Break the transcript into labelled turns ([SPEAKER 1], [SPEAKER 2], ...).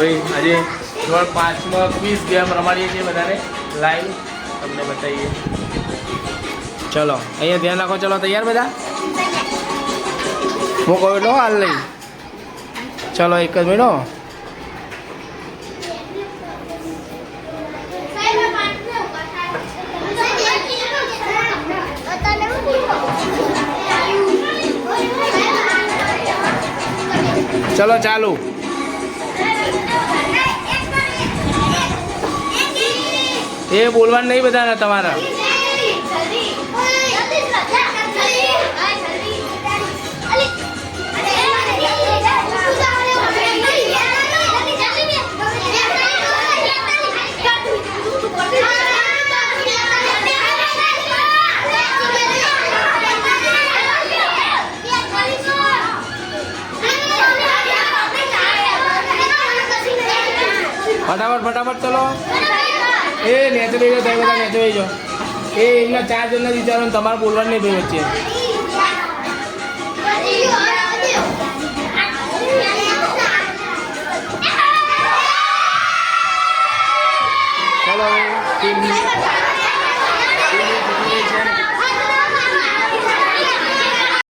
[SPEAKER 1] ભાઈ આજે ધોરણ 5માં ક્વિઝ ગેમ રમાડીએ છીએ બધાને લાઈવ તમને બતાવીએ. ચલો અહીંયા ધ્યાન રાખો. ચલો તૈયાર બધા? હું કહું એટલો હાલ લઈ. ચલો એક જ મિનિટ. ચલો ચાલુ. એ બોલવાનું નહીં બધાને તમારા. ફટાફટ ફટાફટ ચલો. એ નેચે લઈ જાઓ. બધા નેચે લઈ જાઓ. એ એમના 4 જણના વિચારો તમારે બોલવાનું નહીં ભાઈ વચ્ચે. ચલો ટીમ